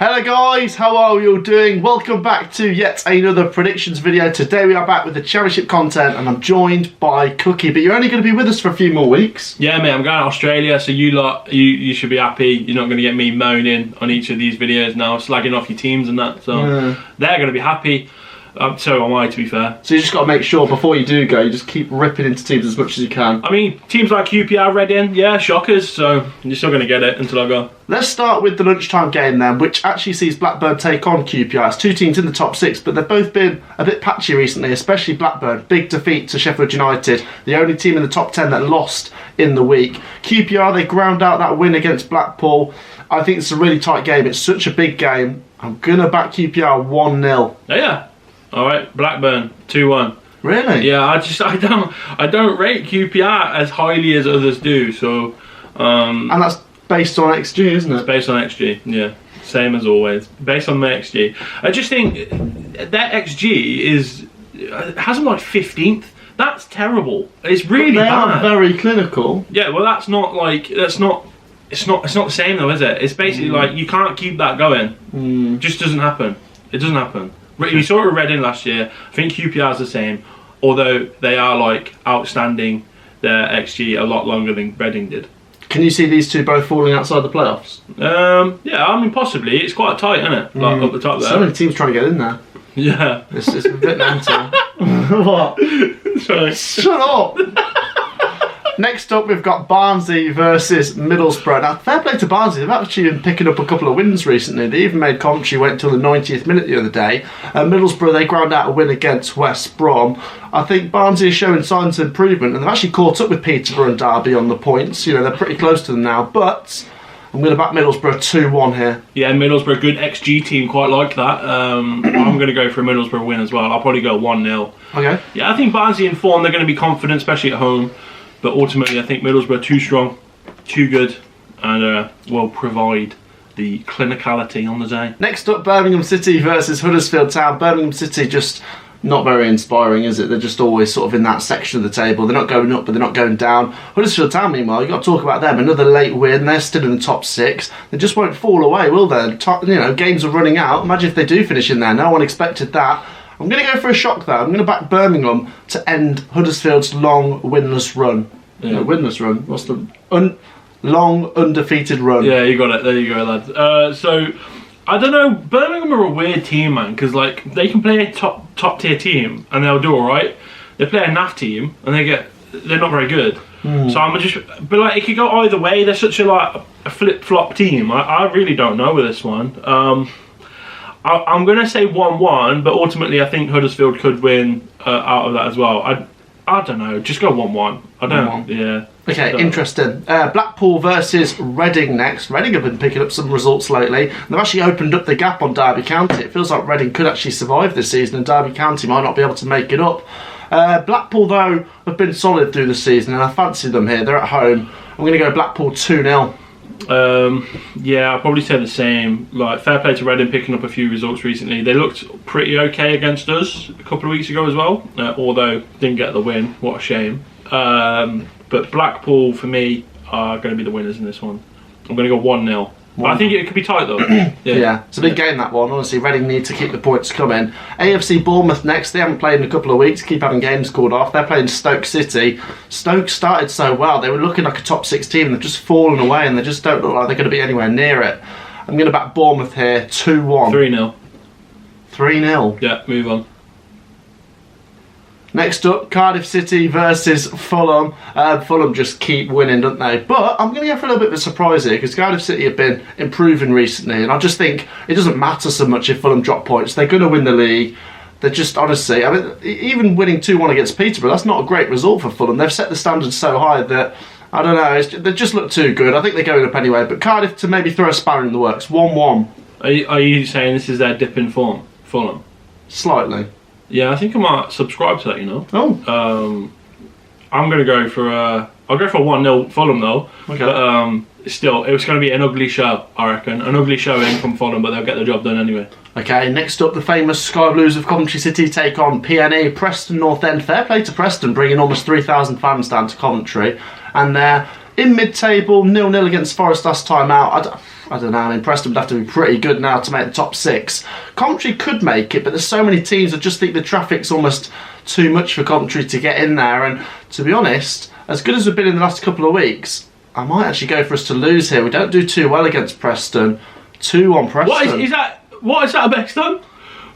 Hello guys, how are we all doing? Welcome back to yet another predictions video. Today we are back with the championship content and I'm joined by Cookie, but you're only going to be with us for a few more weeks. Yeah mate, I'm going to Australia, so you should be happy. You're not going to get me moaning on each of these videos now, slagging off your teams and that, so they're going to be happy. So am I, to be fair. So you just got to make sure before you do go, you just keep ripping into teams as much as you can. I mean, teams like QPR, Reading, yeah, shockers, so you're still going to get it until I go. Let's start with the lunchtime game then, which actually sees Blackburn take on QPR. It's two teams in the top six, but they've both been a bit patchy recently, especially Blackburn. Big defeat to Sheffield United, the only team in the top 10 that lost in the week. QPR, they ground out that win against Blackpool. I think it's a really tight game. It's such a big game. I'm going to back QPR 1-0. Oh, yeah. All right, Blackburn 2-1. Really? Yeah, I don't rate QPR as highly as others do. So, and that's based on XG, isn't it? It's based on XG. Yeah, same as always. Based on the XG. I just think that XG has them like 15th. That's terrible. It's really but they bad. are very clinical. Yeah, well, it's not the same though, is it? It's basically like you can't keep that going. Just doesn't happen. It doesn't happen. You saw it with Reading last year. I think QPR's the same, although they are like outstanding their XG a lot longer than Reading did. Can you see these two both falling outside the playoffs? Yeah, I mean possibly. It's quite tight, isn't it? Like up the top there. So many teams trying to get in there. Yeah. It's a bit mental. What? Sorry. Shut up! Next up, we've got Barnsley versus Middlesbrough. Now, fair play to Barnsley. They've actually been picking up a couple of wins recently. They even made commentary, went until the 90th minute the other day. Middlesbrough, they ground out a win against West Brom. I think Barnsley is showing signs of improvement, and they've actually caught up with Peterborough and Derby on the points. You know, they're pretty close to them now, but I'm going to back Middlesbrough 2-1 here. Yeah, Middlesbrough, good XG team, quite like that. I'm going to go for a Middlesbrough win as well. I'll probably go 1-0. Okay. Yeah, I think Barnsley in form, they're going to be confident, especially at home. But ultimately, I think Middlesbrough too strong, too good, and will provide the clinicality on the day. Next up, Birmingham City versus Huddersfield Town. Birmingham City just not very inspiring, is it? They're just always sort of in that section of the table. They're not going up, but they're not going down. Huddersfield Town, meanwhile, you've got to talk about them. Another late win. They're still in the top six. They just won't fall away, will they? You know, games are running out. Imagine if they do finish in there. No one expected that. I'm going to go for a shock, though. I'm going to back Birmingham to end Huddersfield's long winless run. Yeah. No, winless run. What's the long undefeated run? Yeah, you got it. There you go, lads. So I don't know. Birmingham are a weird team, man, because like they can play a top tier team and they'll do all right. They play a NAF team and they're not very good. So but like it could go either way. They're such a flip flop team. I really don't know with this one. I'm gonna say 1-1, but ultimately I think Huddersfield could win out of that as well. I don't know. Just go 1-1. I don't. 1-1. Yeah. Okay, interesting. Blackpool versus Reading next. Reading have been picking up some results lately. They've actually opened up the gap on Derby County. It feels like Reading could actually survive this season and Derby County might not be able to make it up. Blackpool, though, have been solid through the season and I fancy them here. They're at home. I'm going to go Blackpool 2-0. Yeah, I'll probably say the same. Like, fair play to Reading picking up a few results recently. They looked pretty okay against us a couple of weeks ago as well, although didn't get the win. What a shame. But Blackpool, for me, are going to be the winners in this one. I'm going to go 1-0. But I think it could be tight though. Yeah, it's a big game, that one. Honestly, Reading need to keep the points coming. AFC Bournemouth next. They haven't played in a couple of weeks. Keep having games called off. They're playing Stoke City. Stoke started so well. They were looking like a top 6 team. They've just fallen away and they just don't look like they're going to be anywhere near it. I'm going to back Bournemouth here 2-1. 3-0. 3-0. Yeah, move on. Next up, Cardiff City versus Fulham. Fulham just keep winning, don't they? But I'm going to go for a little bit of a surprise here because Cardiff City have been improving recently and I just think it doesn't matter so much if Fulham drop points. They're going to win the league. They're just, honestly, I mean, even winning 2-1 against Peterborough, that's not a great result for Fulham. They've set the standards so high that, I don't know, they just look too good. I think they're going up anyway. But Cardiff to maybe throw a spanner in the works. 1-1. Are you saying this is their dip in form, Fulham? Slightly. Yeah, I think I might subscribe to that, you know. Oh. I'm going to go for I'll go for 1-0 Fulham though. Okay. But still, it's going to be an ugly show, I reckon. An ugly showing from Fulham, but they'll get the job done anyway. Okay, next up, the famous Sky Blues of Coventry City take on PNE, Preston North End. Fair play to Preston, bringing almost 3,000 fans down to Coventry. And they're in mid-table, 0-0 against Forest last time out. I I don't know. I mean, Preston would have to be pretty good now to make the top 6. Coventry could make it, but there's so many teams. I just think the traffic's almost too much for Coventry to get in there. And to be honest, as good as we've been in the last couple of weeks, I might actually go for us to lose here. We don't do too well against Preston. 2-1 Preston. What is that based on?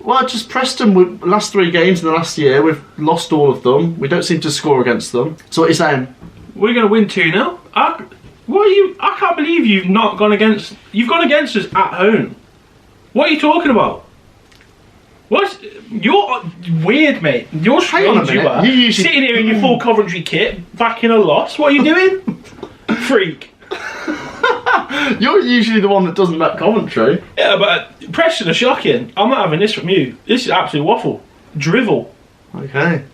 Well, just Preston, last 3 games in the last year, we've lost all of them. We don't seem to score against them. So what are you saying? We're going to win 2-0. I can't believe you've gone against us at home. What are you talking about? You're weird, mate. You're strange, you are. You're sitting here in your full Coventry kit, backing a loss. What are you doing? Freak. You're usually the one that doesn't back Coventry. Yeah, but Preston are shocking. I'm not having this from you. This is absolute waffle. Drivel. Okay.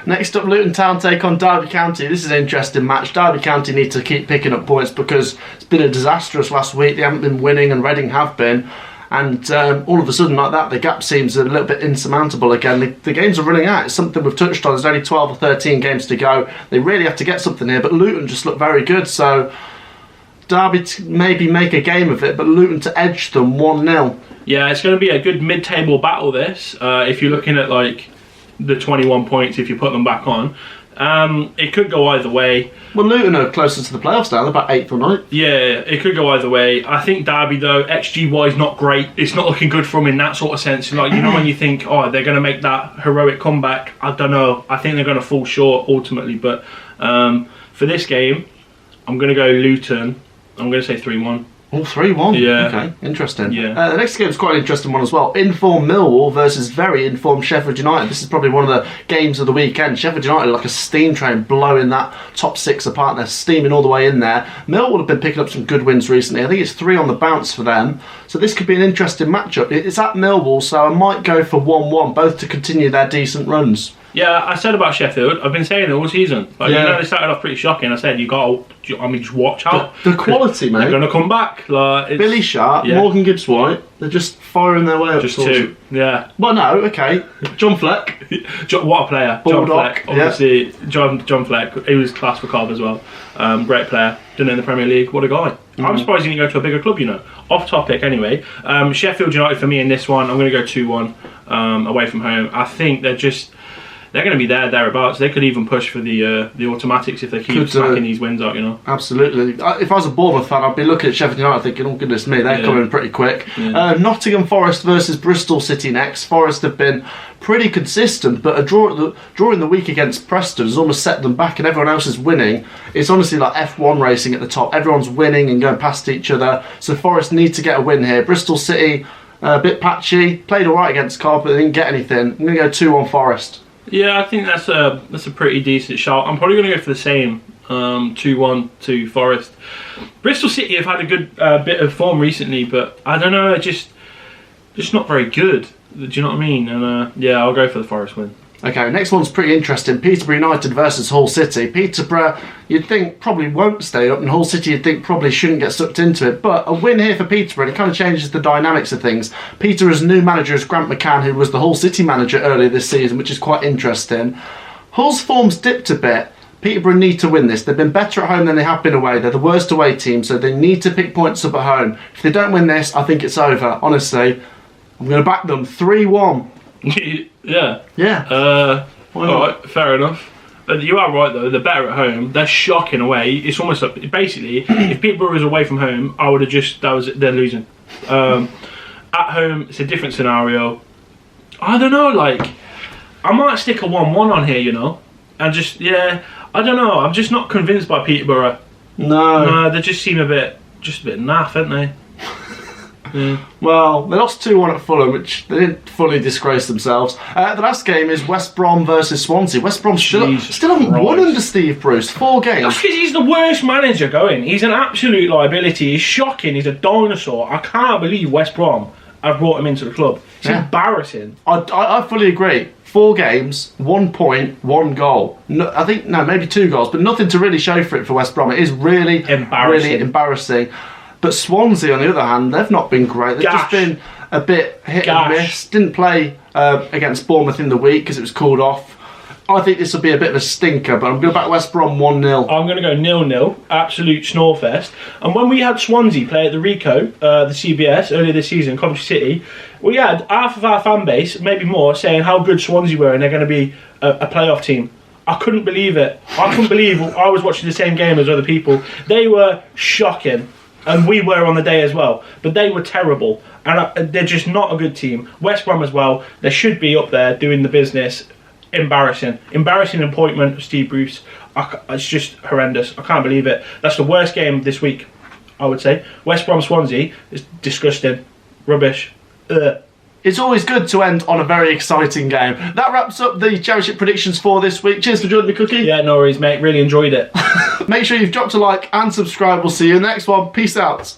Next up, Luton Town take on Derby County. This is an interesting match. Derby County need to keep picking up points because it's been a disastrous last week. They haven't been winning and Reading have been. And all of a sudden like that, the gap seems a little bit insurmountable again. The games are running out. It's something we've touched on. There's only 12 or 13 games to go. They really have to get something here. But Luton just look very good. So Derby to maybe make a game of it, but Luton to edge them 1-0. Yeah, it's going to be a good mid-table battle, this. If you're looking at like the 21 points, if you put them back on. It could go either way. Well, Luton are closer to the playoffs now. They're about 8th or 9th. Yeah, it could go either way. I think Derby, though, XG-wise, not great. It's not looking good for them in that sort of sense. Like, you know, when you think, oh, they're going to make that heroic comeback, I don't know. I think they're going to fall short ultimately. But for this game, I'm going to go Luton. I'm going to say 3-1. Oh, 3-1? Yeah. Okay, interesting. Yeah. The next game is quite an interesting one as well. Informed Millwall versus very informed Sheffield United. This is probably one of the games of the weekend. Sheffield United are like a steam train blowing that top 6 apart. They're steaming all the way in there. Millwall have been picking up some good wins recently. I think it's 3 on the bounce for them. So this could be an interesting matchup. It's at Millwall, so I might go for 1-1, both to continue their decent runs. Yeah, I said about Sheffield, I've been saying it all season. Like, you know, they started off pretty shocking. I said, just watch out. The quality, mate. They're going to come back. Like, Billy Sharp, Morgan Gibbs-White, they're just firing their way up. Just 2, yeah. Well, no, okay. John Fleck. What a player. Bulldog, John Fleck, obviously. Yeah. John Fleck, he was class for Cardiff as well. Great player. Done it in the Premier League. What a guy. I'm surprised he didn't go to a bigger club, you know. Off topic, anyway. Sheffield United for me in this one, I'm going to go 2-1 away from home. I think they're going to be thereabouts. They could even push for the automatics if they keep smacking these wins out, you know. Absolutely. If I was a Bournemouth fan, I'd be looking at Sheffield United thinking, oh goodness me, they're coming pretty quick. Yeah. Nottingham Forest versus Bristol City next. Forest have been pretty consistent, but a draw in the week against Preston has almost set them back and everyone else is winning. It's honestly like F1 racing at the top. Everyone's winning and going past each other. So Forest need to get a win here. Bristol City, a bit patchy. Played alright against Cardiff, but they didn't get anything. I'm going to go 2-1 Forest. Yeah, I think that's a pretty decent shout. I'm probably going to go for the same, 2-1 to Forest. Bristol City have had a good bit of form recently, but I don't know, just not very good. Do you know what I mean? And yeah, I'll go for the Forest win. Okay, next one's pretty interesting. Peterborough United versus Hull City. Peterborough, you'd think probably won't stay up, and Hull City you'd think probably shouldn't get sucked into it. But a win here for Peterborough, and it kind of changes the dynamics of things. Peterborough's new manager is Grant McCann, who was the Hull City manager earlier this season, which is quite interesting. Hull's form's dipped a bit. Peterborough need to win this. They've been better at home than they have been away. They're the worst away team, so they need to pick points up at home. If they don't win this, I think it's over. Honestly, I'm going to back them 3-1. Yeah. Yeah. Alright, fair enough. You are right though, they're better at home. They're shocking away. It's almost like, basically, if Peterborough was away from home, I would have just, they're losing. At home, it's a different scenario. I don't know, like, I might stick a 1-1 on here, you know. And just, I don't know, I'm just not convinced by Peterborough. No, they just seem a bit naff, aren't they? Yeah. Well, they lost 2-1 at Fulham, which they didn't fully disgrace themselves. The last game is West Brom versus Swansea. West Brom still haven't won under Steve Bruce. 4 games. That's because he's the worst manager going. He's an absolute liability. He's shocking. He's a dinosaur. I can't believe West Brom have brought him into the club. It's embarrassing. I fully agree. 4 games, 1 point, 1 goal. No, I think, maybe 2 goals, but nothing to really show for it for West Brom. It is really embarrassing. But Swansea, on the other hand, they've not been great. They've just been a bit hit and miss. Didn't play against Bournemouth in the week because it was called off. I think this will be a bit of a stinker, but I'm going to back West Brom 1-0. I'm going to go 0-0, absolute snorefest. And when we had Swansea play at the Rico, the CBS, earlier this season, Cardiff City, we had half of our fan base, maybe more, saying how good Swansea were and they're going to be a playoff team. I couldn't believe it. I couldn't believe I was watching the same game as other people. They were shocking. And we were on the day as well. But they were terrible. And they're just not a good team. West Brom as well. They should be up there doing the business. Embarrassing appointment of Steve Bruce. It's just horrendous. I can't believe it. That's the worst game this week, I would say. West Brom Swansea is disgusting. Rubbish. Ugh. It's always good to end on a very exciting game. That wraps up the Championship predictions for this week. Cheers for joining me, Cookie. Yeah, no worries, mate. Really enjoyed it. Make sure you've dropped a like and subscribe. We'll see you in the next one. Peace out.